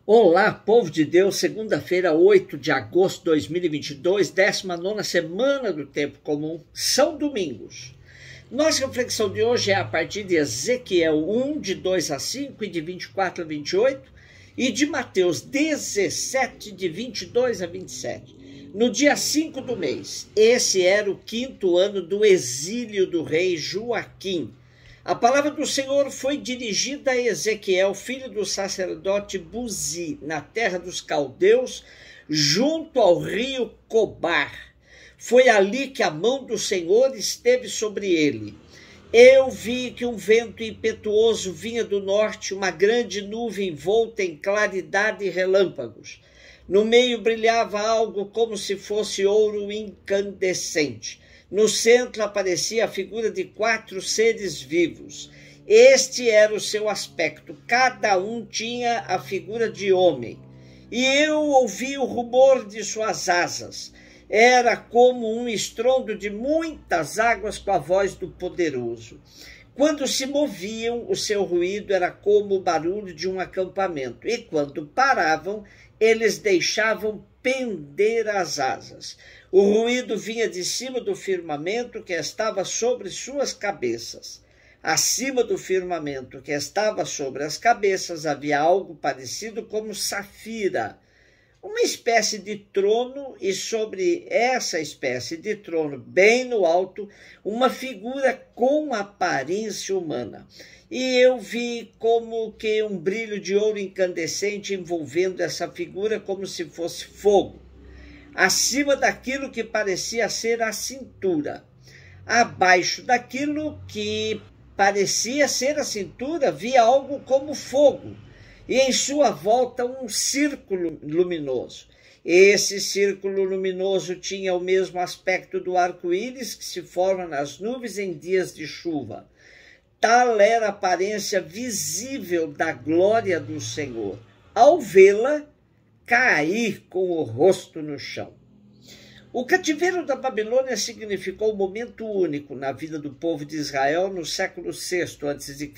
Olá, povo de Deus, segunda-feira, 8 de agosto de 2022, 19ª semana do Tempo Comum, são domingos. Nossa reflexão de hoje é a partir de Ezequiel 1, de 2 a 5 e de 24 a 28, e de Mateus 17, de 22 a 27. No dia 5 do mês, esse era o 5º ano do exílio do rei Joaquim. A palavra do Senhor foi dirigida a Ezequiel, filho do sacerdote Buzi, na terra dos caldeus, junto ao rio Cobar. Foi ali que a mão do Senhor esteve sobre ele. Eu vi que um vento impetuoso vinha do norte, uma grande nuvem envolta em claridade e relâmpagos. No meio brilhava algo como se fosse ouro incandescente. No centro aparecia a figura de 4 seres vivos. Este era o seu aspecto, cada um tinha a figura de homem. E eu ouvi o rumor de suas asas. Era como um estrondo de muitas águas com a voz do poderoso. Quando se moviam, o seu ruído era como o barulho de um acampamento. E quando paravam, eles deixavam pender as asas. O ruído vinha de cima do firmamento que estava sobre suas cabeças. Acima do firmamento que estava sobre as cabeças havia algo parecido como safira, uma espécie de trono, e sobre essa espécie de trono, bem no alto, uma figura com aparência humana. E eu vi como que um brilho de ouro incandescente envolvendo essa figura como se fosse fogo, acima daquilo que parecia ser a cintura. Abaixo daquilo que parecia ser a cintura, via algo como fogo, e em sua volta um círculo luminoso. Esse círculo luminoso tinha o mesmo aspecto do arco-íris que se forma nas nuvens em dias de chuva. Tal era a aparência visível da glória do Senhor. Ao vê-la, cair com o rosto no chão. O cativeiro da Babilônia significou um momento único na vida do povo de Israel no século VI a.C.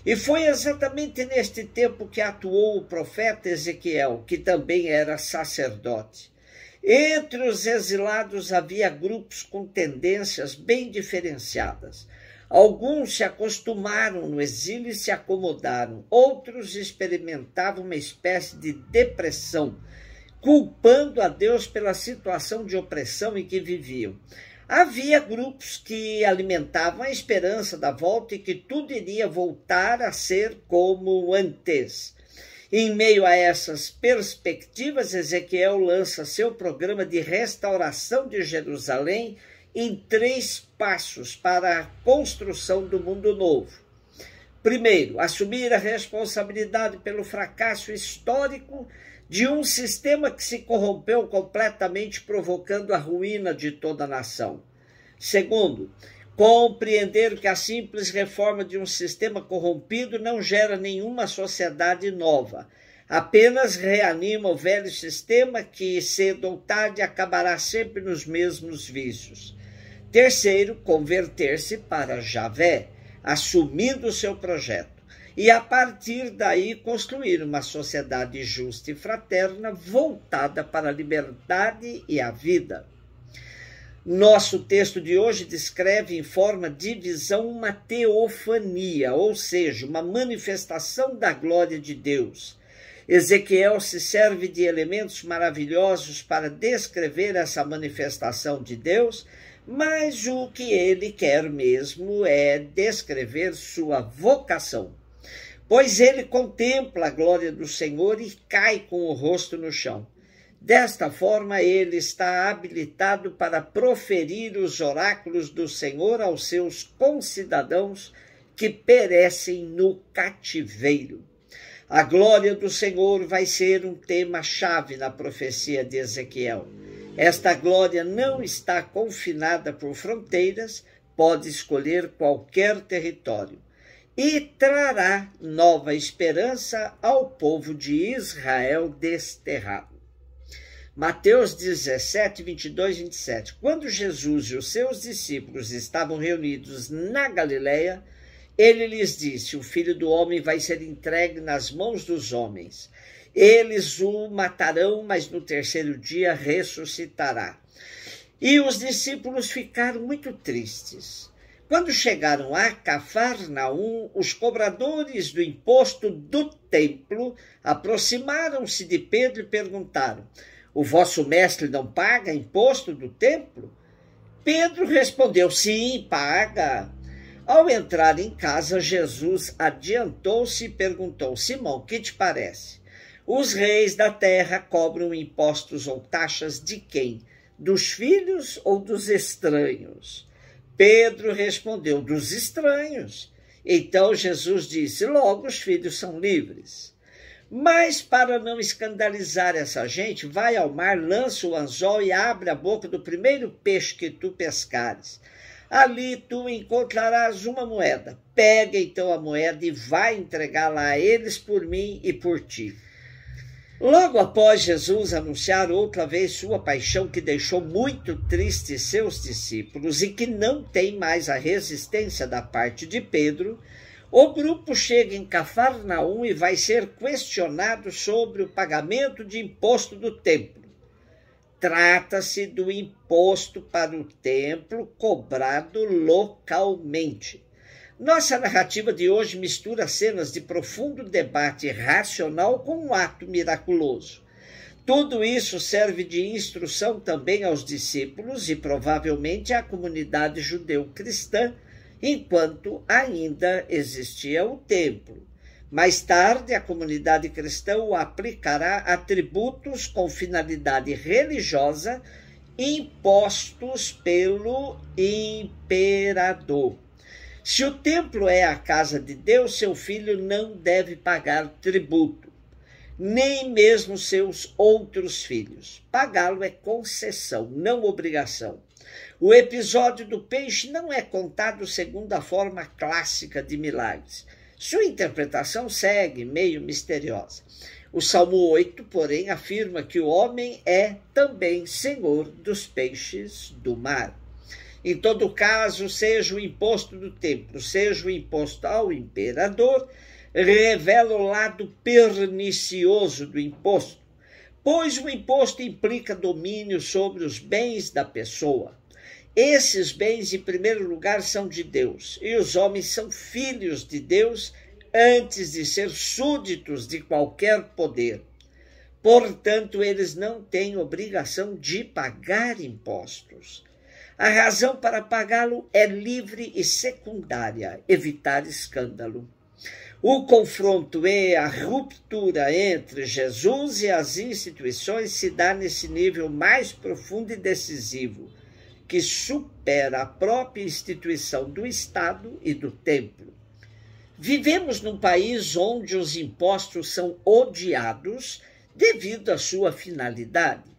E foi exatamente neste tempo que atuou o profeta Ezequiel, que também era sacerdote. Entre os exilados havia grupos com tendências bem diferenciadas. Alguns se acostumaram no exílio e se acomodaram. Outros experimentavam uma espécie de depressão, culpando a Deus pela situação de opressão em que viviam. Havia grupos que alimentavam a esperança da volta e que tudo iria voltar a ser como antes. Em meio a essas perspectivas, Ezequiel lança seu programa de restauração de Jerusalém em 3 passos para a construção do mundo novo. Primeiro, assumir a responsabilidade pelo fracasso histórico de um sistema que se corrompeu completamente, provocando a ruína de toda a nação. Segundo, compreender que a simples reforma de um sistema corrompido não gera nenhuma sociedade nova, apenas reanima o velho sistema que, cedo ou tarde, acabará sempre nos mesmos vícios. Terceiro, converter-se para Javé, assumindo o seu projeto, e a partir daí construir uma sociedade justa e fraterna voltada para a liberdade e a vida. Nosso texto de hoje descreve em forma de visão uma teofania, ou seja, uma manifestação da glória de Deus. Ezequiel se serve de elementos maravilhosos para descrever essa manifestação de Deus, mas o que ele quer mesmo é descrever sua vocação. Pois ele contempla a glória do Senhor e cai com o rosto no chão. Desta forma, ele está habilitado para proferir os oráculos do Senhor aos seus concidadãos que perecem no cativeiro. A glória do Senhor vai ser um tema-chave na profecia de Ezequiel. Esta glória não está confinada por fronteiras, pode escolher qualquer território, e trará nova esperança ao povo de Israel desterrado. Mateus 17, 22 e 27. Quando Jesus e os seus discípulos estavam reunidos na Galileia, Ele lhes disse: o Filho do Homem vai ser entregue nas mãos dos homens. Eles o matarão, mas no terceiro dia ressuscitará. E os discípulos ficaram muito tristes. Quando chegaram a Cafarnaum, os cobradores do imposto do templo aproximaram-se de Pedro e perguntaram: o vosso mestre não paga imposto do templo? Pedro respondeu: sim, paga. Ao entrar em casa, Jesus adiantou-se e perguntou: Simão, que te parece? Os reis da terra cobram impostos ou taxas de quem? Dos filhos ou dos estranhos? Pedro respondeu: dos estranhos. Então Jesus disse: logo os filhos são livres. Mas para não escandalizar essa gente, vai ao mar, lança o anzol e abre a boca do primeiro peixe que tu pescares. Ali tu encontrarás uma moeda. Pega então a moeda e vai entregá-la a eles por mim e por ti. Logo após Jesus anunciar outra vez sua paixão, que deixou muito tristes seus discípulos e que não tem mais a resistência da parte de Pedro, o grupo chega em Cafarnaum e vai ser questionado sobre o pagamento de imposto do templo. Trata-se do imposto para o templo cobrado localmente. Nossa narrativa de hoje mistura cenas de profundo debate racional com um ato miraculoso. Tudo isso serve de instrução também aos discípulos e provavelmente à comunidade judeu-cristã, enquanto ainda existia o templo. Mais tarde, a comunidade cristã o aplicará a tributos com finalidade religiosa impostos pelo imperador. Se o templo é a casa de Deus, seu filho não deve pagar tributo, nem mesmo seus outros filhos. Pagá-lo é concessão, não obrigação. O episódio do peixe não é contado segundo a forma clássica de milagres. Sua interpretação segue meio misteriosa. O Salmo 8, porém, afirma que o homem é também senhor dos peixes do mar. Em todo caso, seja o imposto do templo, seja o imposto ao imperador, revela o lado pernicioso do imposto, pois o imposto implica domínio sobre os bens da pessoa. Esses bens, em primeiro lugar, são de Deus, e os homens são filhos de Deus antes de ser súditos de qualquer poder. Portanto, eles não têm obrigação de pagar impostos. A razão para pagá-lo é livre e secundária: evitar escândalo. O confronto e a ruptura entre Jesus e as instituições se dá nesse nível mais profundo e decisivo, que supera a própria instituição do Estado e do templo. Vivemos num país onde os impostos são odiados devido à sua finalidade: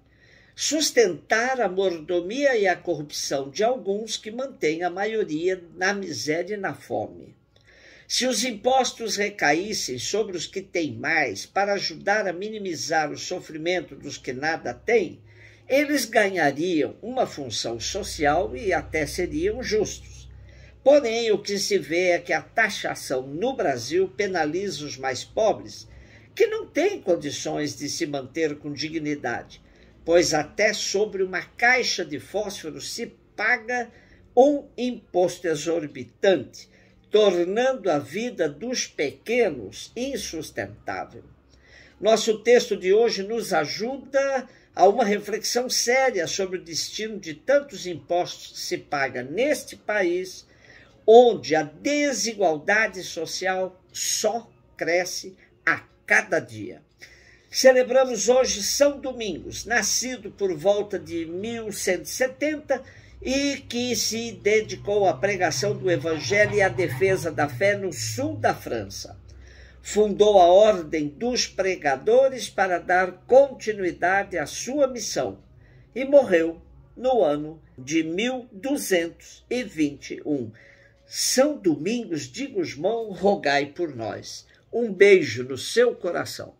sustentar a mordomia e a corrupção de alguns que mantêm a maioria na miséria e na fome. Se os impostos recaíssem sobre os que têm mais para ajudar a minimizar o sofrimento dos que nada têm, eles ganhariam uma função social e até seriam justos. Porém, o que se vê é que a taxação no Brasil penaliza os mais pobres, que não têm condições de se manter com dignidade, pois até sobre uma caixa de fósforo se paga um imposto exorbitante, tornando a vida dos pequenos insustentável. Nosso texto de hoje nos ajuda a uma reflexão séria sobre o destino de tantos impostos que se paga neste país, onde a desigualdade social só cresce a cada dia. Celebramos hoje São Domingos, nascido por volta de 1170 e que se dedicou à pregação do Evangelho e à defesa da fé no sul da França. Fundou a Ordem dos Pregadores para dar continuidade à sua missão e morreu no ano de 1221. São Domingos de Gusmão, rogai por nós. Um beijo no seu coração.